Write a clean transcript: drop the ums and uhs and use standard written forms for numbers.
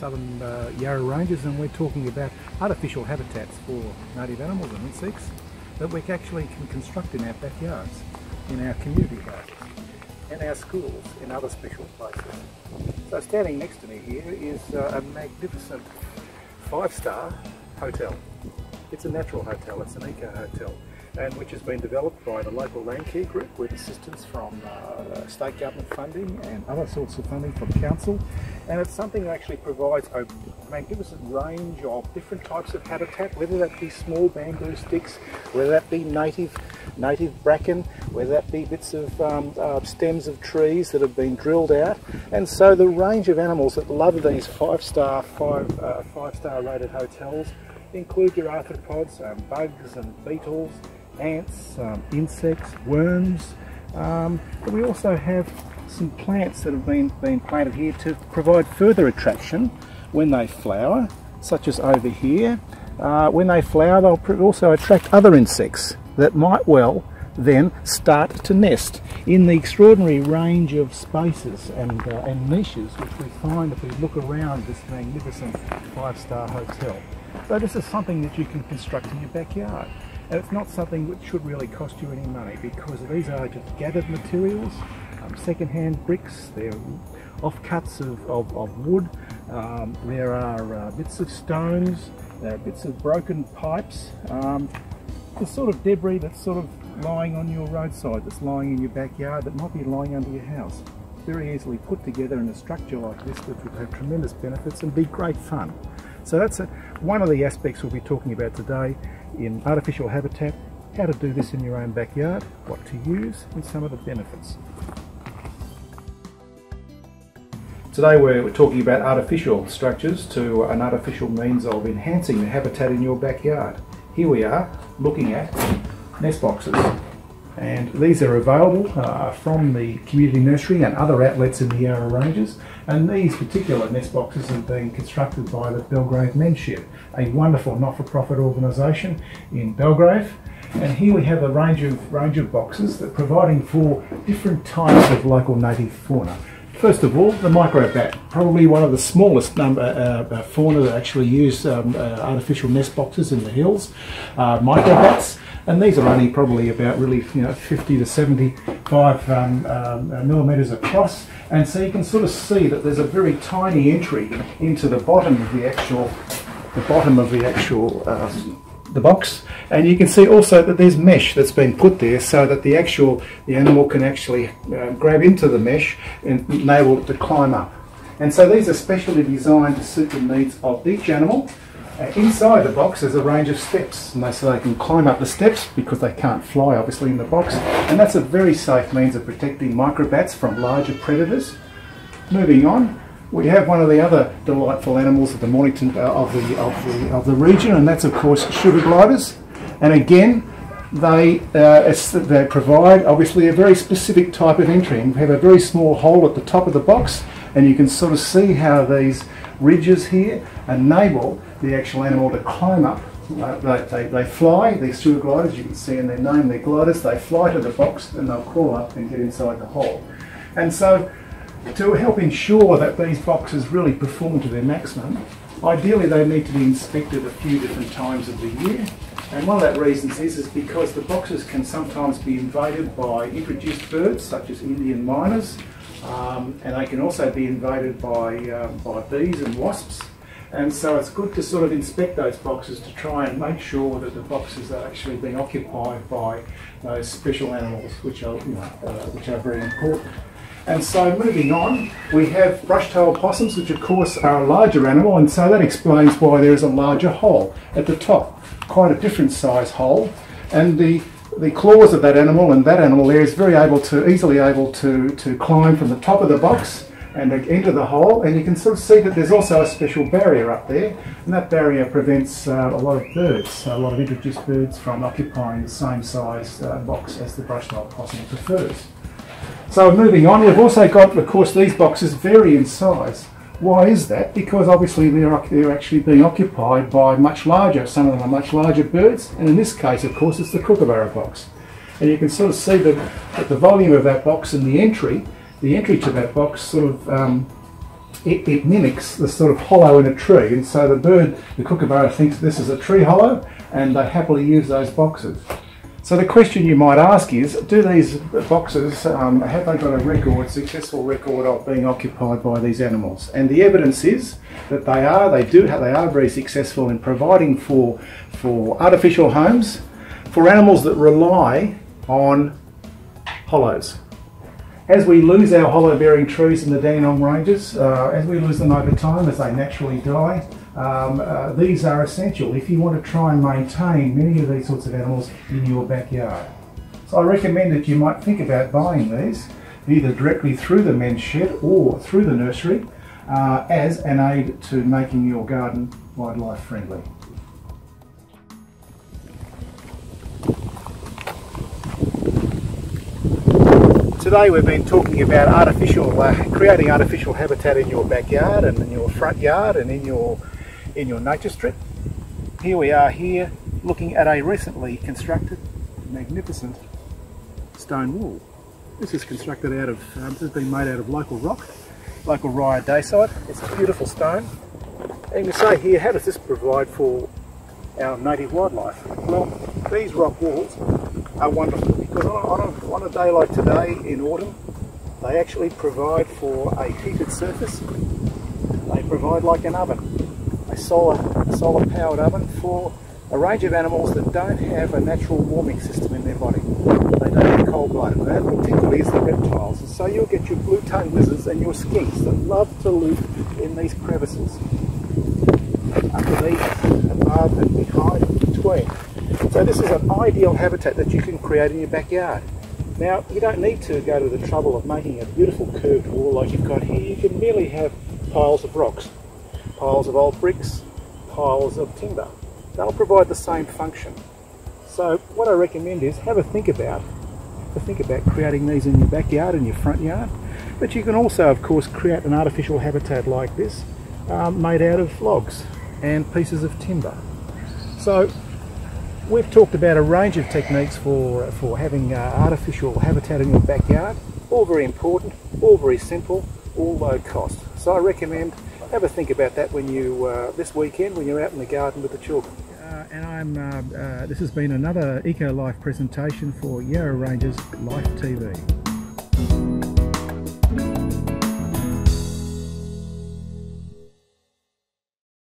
southern Yarra Ranges, and we're talking about artificial habitats for native animals and insects that we actually can construct in our backyards, in our community houses, in our schools, in other special places. So standing next to me here is a magnificent 5-star hotel. It's a natural hotel, it's an eco-hotel, and which has been developed by the local land care group with assistance from state government funding and other sorts of funding from council. And it's something that actually provides a magnificent range of different types of habitat, whether that be small bamboo sticks, whether that be native bracken, whether that be bits of stems of trees that have been drilled out. And so the range of animals that love these five-star rated hotels include your arthropods, bugs and beetles, ants, insects, worms, but we also have some plants that have been planted here to provide further attraction when they flower, such as over here. When they flower, they'll also attract other insects that might well then start to nest in the extraordinary range of spaces and niches which we find if we look around this magnificent 5-star hotel. So this is something that you can construct in your backyard. And it's not something which should really cost you any money, because these are just gathered materials, second-hand bricks, they're offcuts of wood, there are bits of stones, there are bits of broken pipes, the sort of debris that's sort of lying on your roadside, that's lying in your backyard, that might be lying under your house. Very easily put together in a structure like this, which would have tremendous benefits and be great fun. So that's one of the aspects we'll be talking about today in artificial habitat, how to do this in your own backyard, what to use, and some of the benefits. Today we're talking about artificial structures to an artificial means of enhancing the habitat in your backyard. Here we are looking at nest boxes, and these are available from the community nursery and other outlets in the Yarra Ranges, and these particular nest boxes have been constructed by the Belgrave Menship, a wonderful not-for-profit organisation in Belgrave. And here we have a range of boxes that are providing for different types of local native fauna. First of all, the microbat, probably one of the smallest fauna that actually use artificial nest boxes in the hills, microbats. And these are only probably about 50 to 75 millimetres across, and so you can sort of see that there's a very tiny entry into the bottom of the box, and you can see also that there's mesh that's been put there so that the animal can actually grab into the mesh and enable it to climb up. And so these are specially designed to suit the needs of each animal. Inside the box there's a range of steps, and so they can climb up the steps because they can't fly obviously in the box, and that's a very safe means of protecting microbats from larger predators. Moving on, we have one of the other delightful animals of the Mornington of the region, and that's of course sugar gliders. And again, they provide obviously a very specific type of entry, and we have a very small hole at the top of the box, and you can sort of see how these ridges here enable the actual animal to climb up. They fly, these sugar gliders, you can see in their name, they're gliders, they fly to the box and they'll crawl up and get inside the hole. And so to help ensure that these boxes really perform to their maximum, ideally they need to be inspected a few different times of the year. And one of that reasons is because the boxes can sometimes be invaded by introduced birds such as Indian miners, and they can also be invaded by bees and wasps. And so it's good to sort of inspect those boxes to try and make sure that the boxes are actually being occupied by those special animals, which are very important. And so moving on, we have brush-tailed possums, which of course are a larger animal, and so that explains why there is a larger hole at the top, quite a different size hole. And the claws of that animal there is very easily able to climb from the top of the box and enter the hole, and you can sort of see that there's also a special barrier up there, and that barrier prevents a lot of birds, a lot of introduced birds from occupying the same size box as the brush-tailed possum prefers. So moving on, we've also got, of course, these boxes vary in size. Why is that? Because obviously they're actually being occupied by some of them are much larger birds, and in this case, of course, it's the kookaburra box. And you can sort of see that the volume of that box and the entry to that box sort of it mimics the sort of hollow in a tree, and so the bird, the kookaburra, thinks this is a tree hollow, and they happily use those boxes. So the question you might ask is, do these boxes, have they got a successful record of being occupied by these animals? And the evidence is that they are very successful in providing for artificial homes for animals that rely on hollows. As we lose our hollow-bearing trees in the Dandenong Ranges, as we lose them over time, as they naturally die, these are essential if you want to try and maintain many of these sorts of animals in your backyard. So I recommend that you might think about buying these, either directly through the men's shed or through the nursery, as an aid to making your garden wildlife friendly. Today we've been talking about creating artificial habitat in your backyard and in your front yard and in your nature strip. Here we are looking at a recently constructed magnificent stone wall. This is constructed out of, this has been made out of local rock, local rye dacite. It's a beautiful stone. And you say here, how does this provide for our native wildlife? Well, these rock walls are wonderful because on a day like today in autumn, they actually provide for a heated surface. They provide like an oven, a solar powered oven for a range of animals that don't have a natural warming system in their body. They don't get cold-blooded. That particularly is the reptiles. And so you'll get your blue-tongued lizards and your skinks that love to live in these crevices, underneath, above and behind and between. So this is an ideal habitat that you can create in your backyard. Now, you don't need to go to the trouble of making a beautiful curved wall like you've got here. You can merely have piles of rocks, piles of old bricks, piles of timber. They'll provide the same function. So what I recommend is have a think about creating these in your backyard and your front yard. But you can also, of course, create an artificial habitat like this made out of logs and pieces of timber. So we've talked about a range of techniques for having artificial habitat in your backyard. All very important, all very simple, all low cost. So I recommend have a think about that when you this weekend when you're out in the garden with the children. This has been another Eco Life presentation for Yarra Ranges Life TV.